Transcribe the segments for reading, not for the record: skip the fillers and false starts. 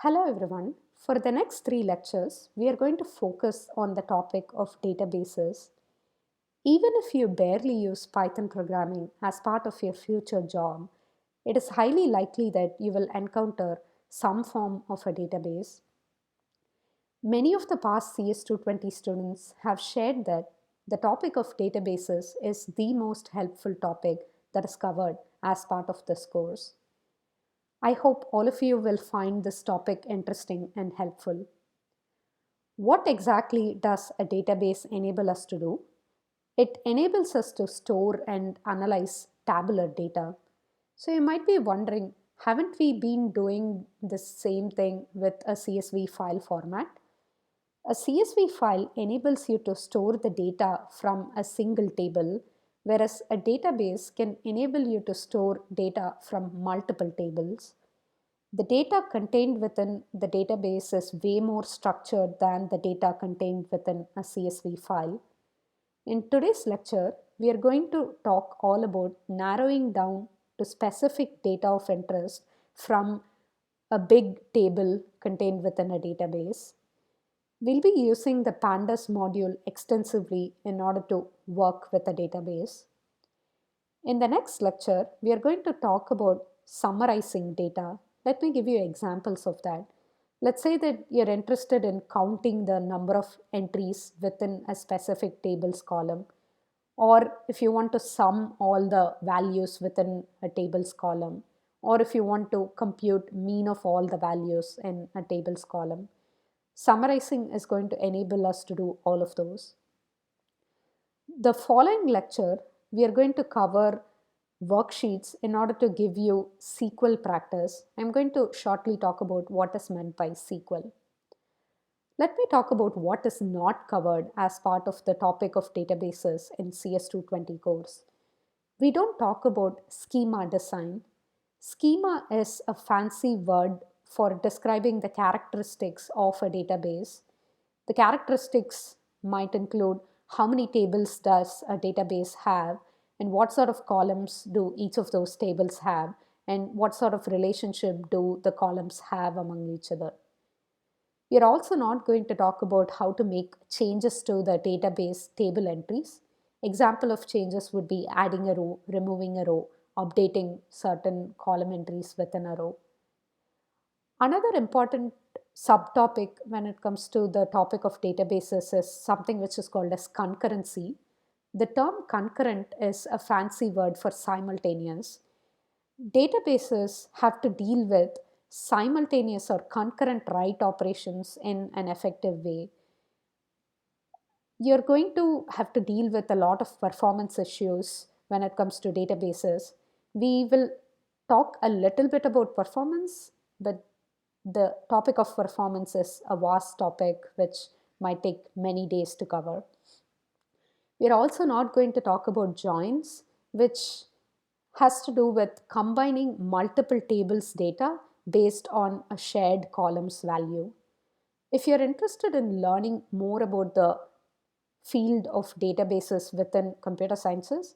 Hello everyone. For the next three lectures, we are going to focus on the topic of databases. Even if you barely use Python programming as part of your future job, it is highly likely that you will encounter some form of a database. Many of the past CS220 students have shared that the topic of databases is the most helpful topic that is covered as part of this course. I hope all of you will find this topic interesting and helpful. What exactly does a database enable us to do? It enables us to store and analyze tabular data. So you might be wondering, haven't we been doing the same thing with a CSV file format? A CSV file enables you to store the data from a single table, whereas a database can enable you to store data from multiple tables. The data contained within the database is way more structured than the data contained within a CSV file. In today's lecture, we are going to talk all about narrowing down to specific data of interest from a big table contained within a database. We'll be using the pandas module extensively in order to work with a database. In the next lecture, we are going to talk about summarizing data. Let me give you examples of that. Let's say that you're interested in counting the number of entries within a specific tables column, or if you want to sum all the values within a tables column, or if you want to compute mean of all the values in a tables column. Summarizing is going to enable us to do all of those. The following lecture, we are going to cover worksheets in order to give you SQL practice. I'm going to shortly talk about what is meant by SQL. Let me talk about what is not covered as part of the topic of databases in CS220 course. We don't talk about schema design. Schema is a fancy word for describing the characteristics of a database. The characteristics might include how many tables does a database have, and what sort of columns do each of those tables have, and what sort of relationship do the columns have among each other. We are also not going to talk about how to make changes to the database table entries. Example of changes would be adding a row, removing a row, updating certain column entries within a row. Another important subtopic when it comes to the topic of databases is something which is called as concurrency. The term concurrent is a fancy word for simultaneous. Databases have to deal with simultaneous or concurrent write operations in an effective way. You're going to have to deal with a lot of performance issues when it comes to databases. We will talk a little bit about performance, but the topic of performance is a vast topic which might take many days to cover. We're also not going to talk about joins, which has to do with combining multiple tables data based on a shared columns value. If you're interested in learning more about the field of databases within computer sciences,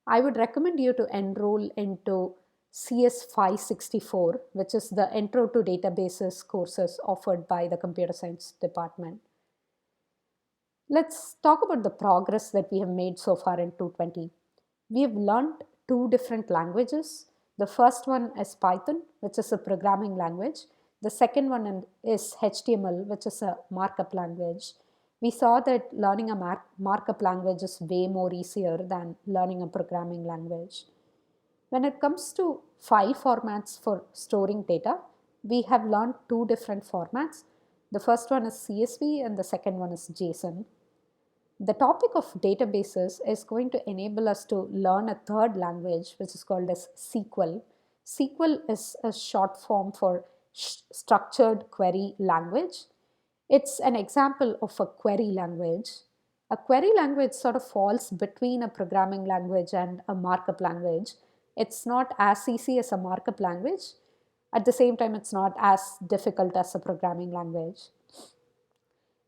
I would recommend you to enroll into CS 564, which is the Intro to Databases courses offered by the Computer Science Department. Let's talk about the progress that we have made so far in 220. We have learned two different languages. The first one is Python, which is a programming language. The second one is HTML, which is a markup language. We saw that learning a markup language is way more easier than learning a programming language. When it comes to file formats for storing data, we have learned two different formats. The first one is CSV and the second one is JSON. The topic of databases is going to enable us to learn a third language, which is called as SQL. SQL is a short form for structured query language. It's an example of a query language. A query language sort of falls between a programming language and a markup language. It's not as easy as a markup language. At the same time, it's not as difficult as a programming language.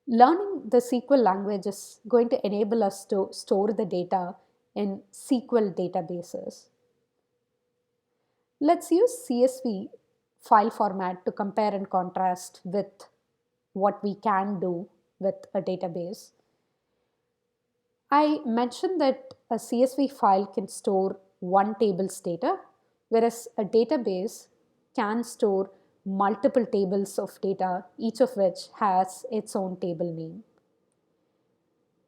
Learning the SQL language is going to enable us to store the data in SQL databases. Let's use CSV file format to compare and contrast with what we can do with a database. I mentioned that a CSV file can store one table's data, whereas a database can store multiple tables of data, each of which has its own table name.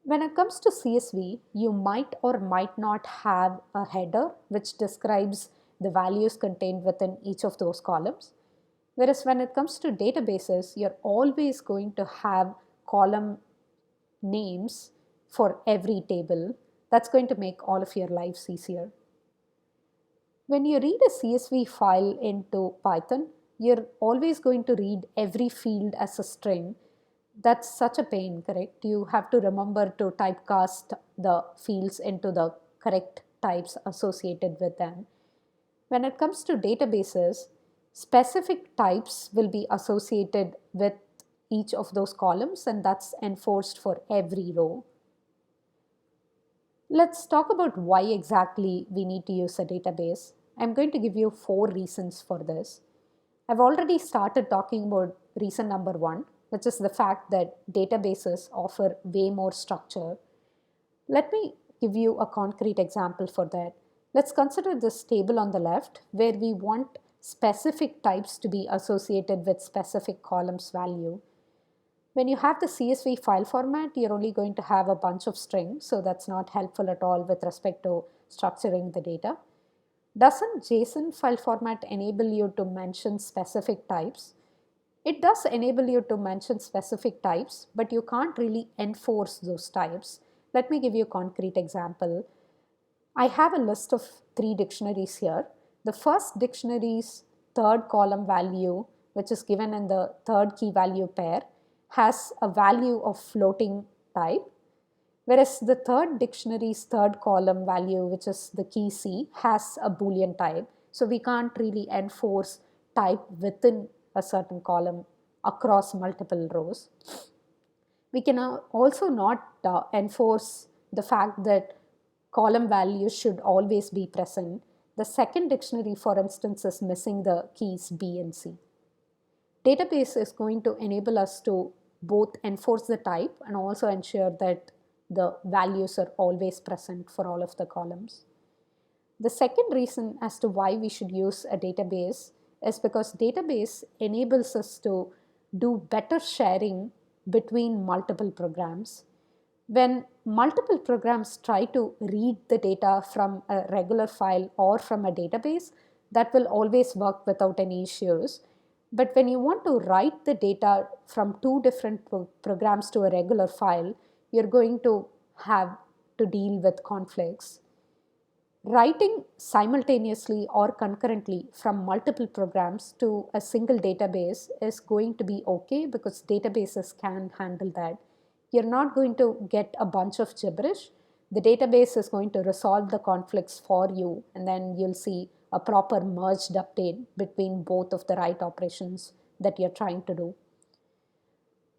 When it comes to CSV, you might or might not have a header which describes the values contained within each of those columns. Whereas when it comes to databases, you're always going to have column names for every table. That's going to make all of your lives easier. When you read a CSV file into Python, you're always going to read every field as a string. That's such a pain, correct? You have to remember to typecast the fields into the correct types associated with them. When it comes to databases, specific types will be associated with each of those columns, and that's enforced for every row. Let's talk about why exactly we need to use a database. I'm going to give you 4 reasons for this. I've already started talking about reason number 1, which is the fact that databases offer way more structure. Let me give you a concrete example for that. Let's consider this table on the left where we want specific types to be associated with specific columns value. When you have the CSV file format, you're only going to have a bunch of strings, so that's not helpful at all with respect to structuring the data. Doesn't JSON file format enable you to mention specific types? It does enable you to mention specific types, but you can't really enforce those types. Let me give you a concrete example. I have a list of 3 dictionaries here. The first dictionary's third column value, which is given in the third key value pair, has a value of floating type, whereas the third dictionary's third column value, which is the key C, has a Boolean type. So we can't really enforce type within a certain column across multiple rows. We can also not enforce the fact that column values should always be present. The second dictionary, for instance, is missing the keys B and C. Database is going to enable us to both enforce the type and also ensure that the values are always present for all of the columns. The second reason as to why we should use a database is because database enables us to do better sharing between multiple programs. When multiple programs try to read the data from a regular file or from a database, that will always work without any issues. But when you want to write the data from 2 different programs to a regular file, you're going to have to deal with conflicts. Writing simultaneously or concurrently from multiple programs to a single database is going to be okay because databases can handle that. You're not going to get a bunch of gibberish. The database is going to resolve the conflicts for you, and then you'll see a proper merged update between both of the write operations that you're trying to do.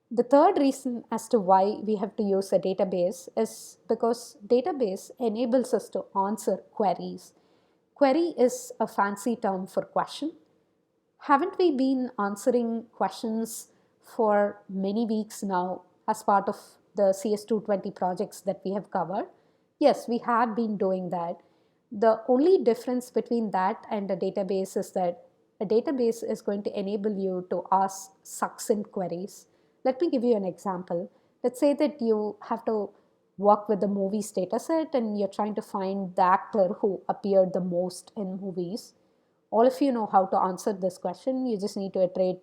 The third reason as to why we have to use a database is because database enables us to answer queries. Query is a fancy term for question. Haven't we been answering questions for many weeks now as part of the CS220 projects that we have covered? Yes, we have been doing that. The only difference between that and a database is that a database is going to enable you to ask succinct queries. Let me give you an example. Let's say that you have to work with the movies dataset and you're trying to find the actor who appeared the most in movies. All of you know how to answer this question. You just need to iterate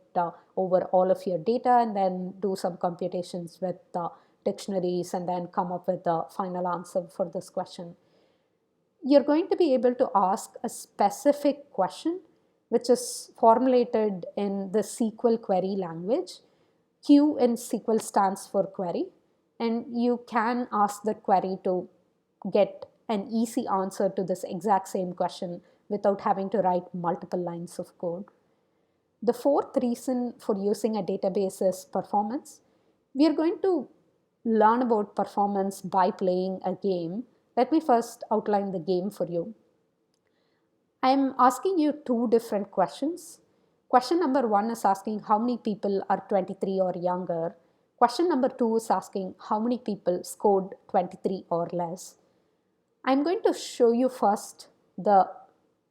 over all of your data and then do some computations with dictionaries and then come up with the final answer for this question. You're going to be able to ask a specific question which is formulated in the SQL query language. Q in SQL stands for query, and you can ask that query to get an easy answer to this exact same question without having to write multiple lines of code. The fourth reason for using a database is performance. We are going to learn about performance by playing a game. Let me first outline the game for you. I'm asking you 2 different questions. Question number 1 is asking how many people are 23 or younger. Question number 2 is asking how many people scored 23 or less. I'm going to show you first the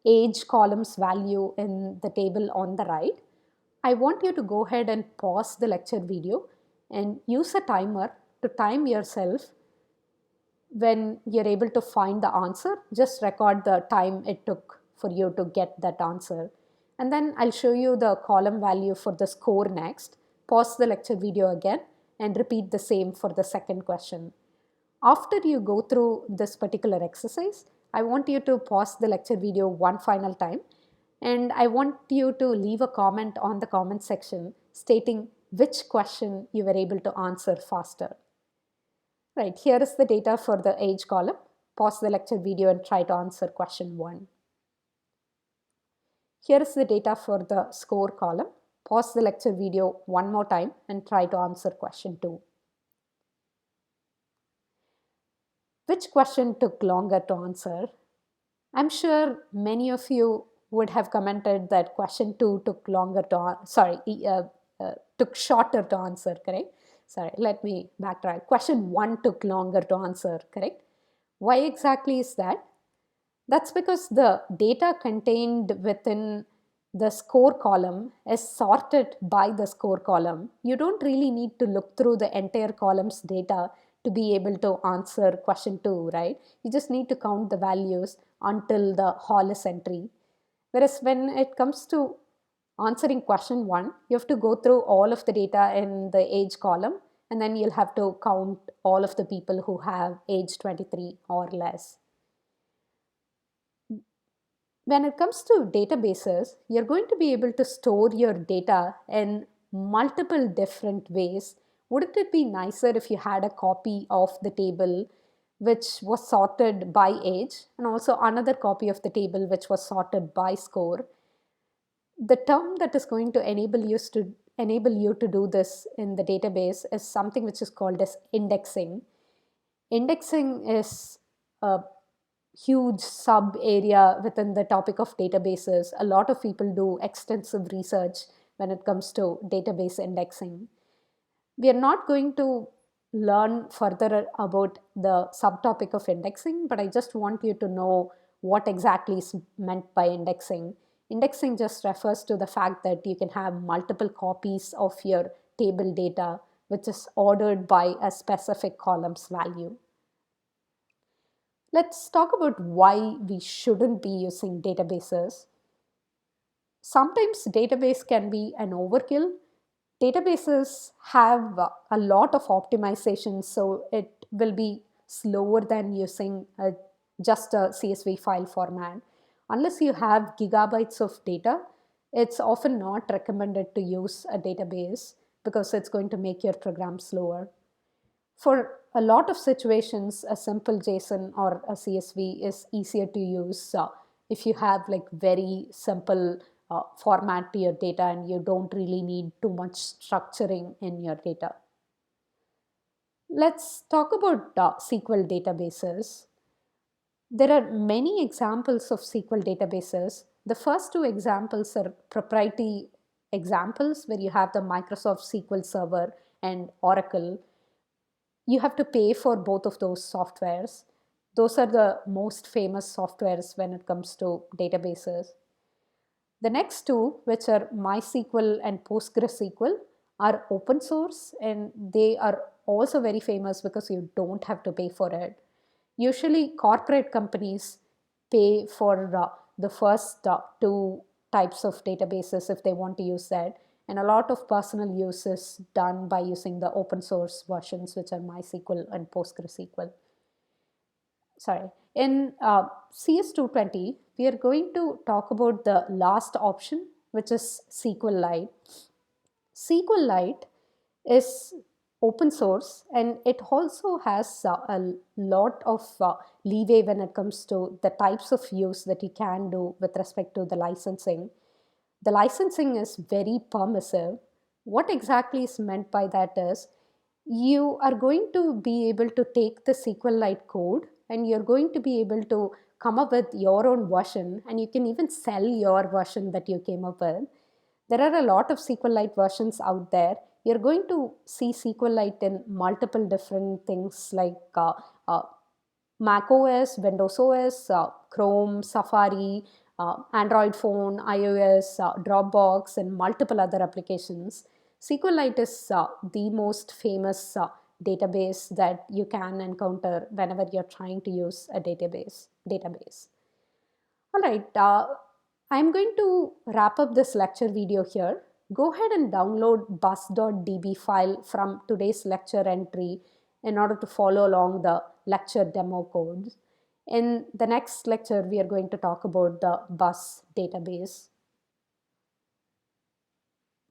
age column's value in the table on the right. I want you to go ahead and pause the lecture video and use a timer to time yourself. When you're able to find the answer, just record the time it took for you to get that answer. And then I'll show you the column value for the score next. Pause the lecture video again and repeat the same for the second question. After you go through this particular exercise, I want you to pause the lecture video one final time, and I want you to leave a comment on the comment section stating which question you were able to answer faster. Right, here is the data for the age column. Pause the lecture video and try to answer question 1. Here is the data for the score column. Pause the lecture video one more time and try to answer question 2. Which question took longer to answer? I'm sure many of you would have commented that question 2 took longer to, took shorter to answer, correct? Sorry, let me backtrack. Question 1 took longer to answer, correct? Why exactly is that? That's because the data contained within the score column is sorted by the score column. You don't really need to look through the entire column's data to be able to answer question 2, right? You just need to count the values until the Hollis entry. Whereas when it comes to answering question 1, you have to go through all of the data in the age column, and then you'll have to count all of the people who have age 23 or less. When it comes to databases, you're going to be able to store your data in multiple different ways. Wouldn't it be nicer if you had a copy of the table which was sorted by age, and also another copy of the table which was sorted by score? The term that is going to enable you to do this in the database is something which is called as indexing. Indexing is a huge sub area within the topic of databases. A lot of people do extensive research when it comes to database indexing. We are not going to learn further about the subtopic of indexing, but I just want you to know what exactly is meant by indexing. Indexing just refers to the fact that you can have multiple copies of your table data, which is ordered by a specific column's value. Let's talk about why we shouldn't be using databases. Sometimes database can be an overkill. Databases have a lot of optimization, so it will be slower than using just a CSV file format. Unless you have gigabytes of data, it's often not recommended to use a database because it's going to make your program slower. For a lot of situations, a simple JSON or a CSV is easier to use if you have like very simple format to your data and you don't really need too much structuring in your data. Let's talk about SQL databases. There are many examples of SQL databases. The first two examples are proprietary examples where you have the Microsoft SQL Server and Oracle. You have to pay for both of those softwares. Those are the most famous softwares when it comes to databases. The next two, which are MySQL and PostgreSQL, are open source, and they are also very famous because you don't have to pay for it. Usually corporate companies pay for the first two types of databases if they want to use that, and a lot of personal use is done by using the open source versions, which are MySQL and PostgreSQL. Sorry. In CS220, we are going to talk about the last option, which is SQLite. SQLite is open source, and it also has a lot of leeway when it comes to the types of use that you can do with respect to the licensing. The licensing is very permissive. What exactly is meant by that is you are going to be able to take the SQLite code and you're going to be able to come up with your own version, and you can even sell your version that you came up with. There are a lot of SQLite versions out there. You're going to see SQLite in multiple different things like Mac OS, Windows OS, Chrome, Safari, Android phone, iOS, Dropbox, and multiple other applications. SQLite is the most famous database that you can encounter whenever you're trying to use a database. All right, I'm going to wrap up this lecture video here. Go ahead and download bus.db file from today's lecture entry in order to follow along the lecture demo codes. In the next lecture, we are going to talk about the bus database.